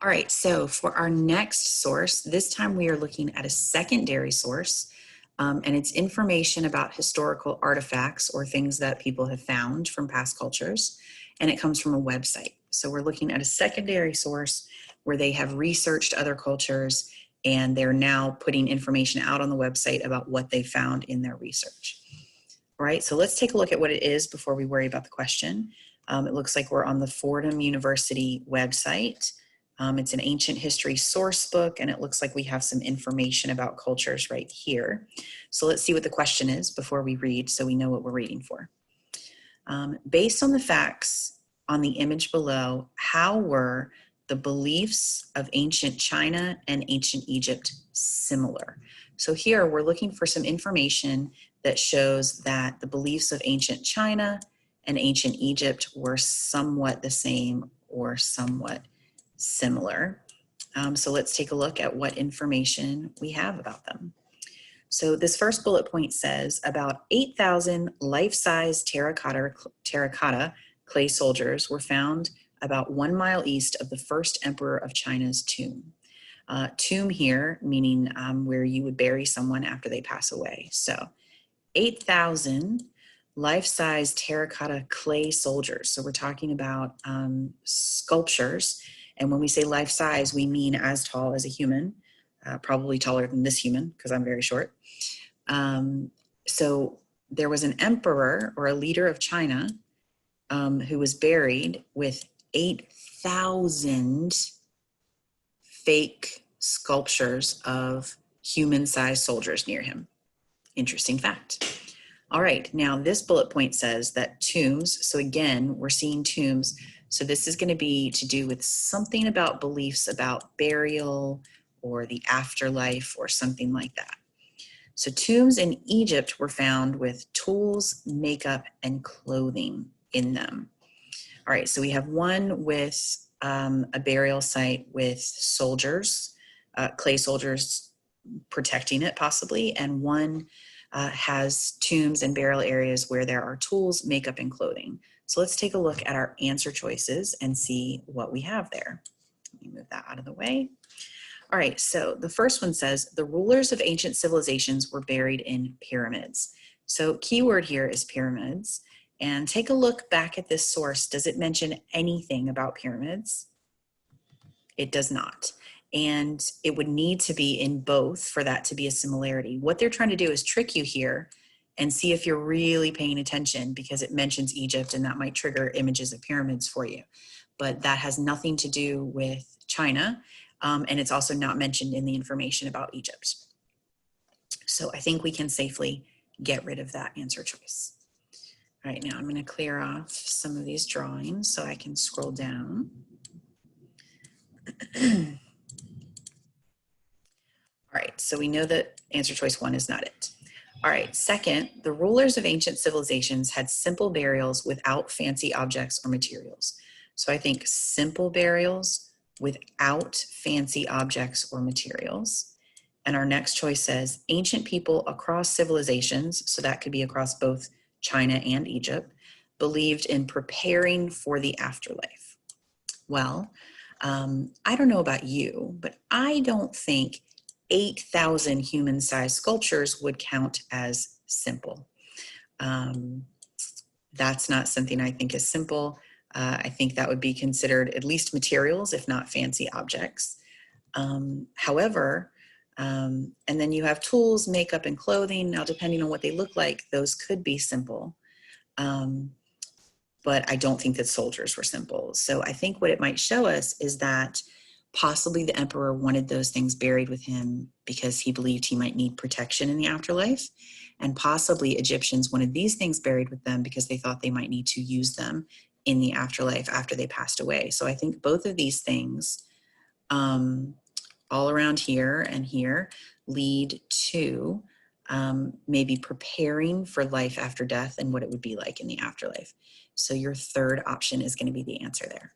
All right, so for our next source, this time we are looking at a secondary source, and it's information about historical artifacts or things that people have found from past cultures, and it comes from a website. So we're looking at a secondary source where they have researched other cultures and they're now putting information out on the website about what they found in their research. All right, so let's take a look at what it is before we worry about the question. It looks like we're on the Fordham University website. It's an ancient history source book, and it looks like we have some information about cultures right here. So let's see what the question is before we read so we know what we're reading for. Based on the facts on the image below, how were the beliefs of ancient China and ancient Egypt similar? So here we're looking for some information that shows that the beliefs of ancient China and ancient Egypt were somewhat the same or somewhat similar. So let's take a look at what information we have about them. So this first bullet point says about 8,000 life-size terracotta clay soldiers were found about 1 mile east of the first emperor of China's tomb. Tomb here meaning where you would bury someone after they pass away. So 8,000 life-size terracotta clay soldiers. So we're talking about sculptures. And when we say life-size, we mean as tall as a human, probably taller than this human because I'm very short. So there was an emperor or a leader of China who was buried with 8,000 fake sculptures of human-sized soldiers near him. Interesting fact. All right, now this bullet point says that tombs, so again, we're seeing tombs. So this is going to be to do with something about beliefs about burial or the afterlife or something like that. So tombs in Egypt were found with tools, makeup, and clothing in them. All right, so we have one with a burial site with soldiers, clay soldiers protecting it possibly, and one has tombs and burial areas where there are tools, makeup, and clothing. So let's take a look at our answer choices and see what we have there. Let me move that out of the way. All right, so the first one says, the rulers of ancient civilizations were buried in pyramids. So keyword here is pyramids. And take a look back at this source. Does it mention anything about pyramids? It does not. And it would need to be in both for that to be a similarity. What they're trying to do is trick you here and see if you're really paying attention because it mentions Egypt and that might trigger images of pyramids for you. But that has nothing to do with China. And it's also not mentioned in the information about Egypt. So I think we can safely get rid of that answer choice. All right, now I'm going to clear off some of these drawings so I can scroll down. All right, so we know that answer choice 1 is not it. All right, second, the rulers of ancient civilizations had simple burials without fancy objects or materials. So I think simple burials without fancy objects or materials. And our next choice says ancient people across civilizations, so that could be across both China and Egypt, believed in preparing for the afterlife. Well, I don't know about you, but I don't think 8,000 human-sized sculptures would count as simple. That's not something I think is simple. I think that would be considered at least materials, if not fancy objects. However, and then you have tools, makeup, and clothing. Now, depending on what they look like, those could be simple. But I don't think that soldiers were simple. So I think what it might show us is that possibly the emperor wanted those things buried with him because he believed he might need protection in the afterlife. And possibly Egyptians wanted these things buried with them because they thought they might need to use them in the afterlife after they passed away. So I think both of these things all around here and here lead to maybe preparing for life after death and what it would be like in the afterlife. So your third option is going to be the answer there.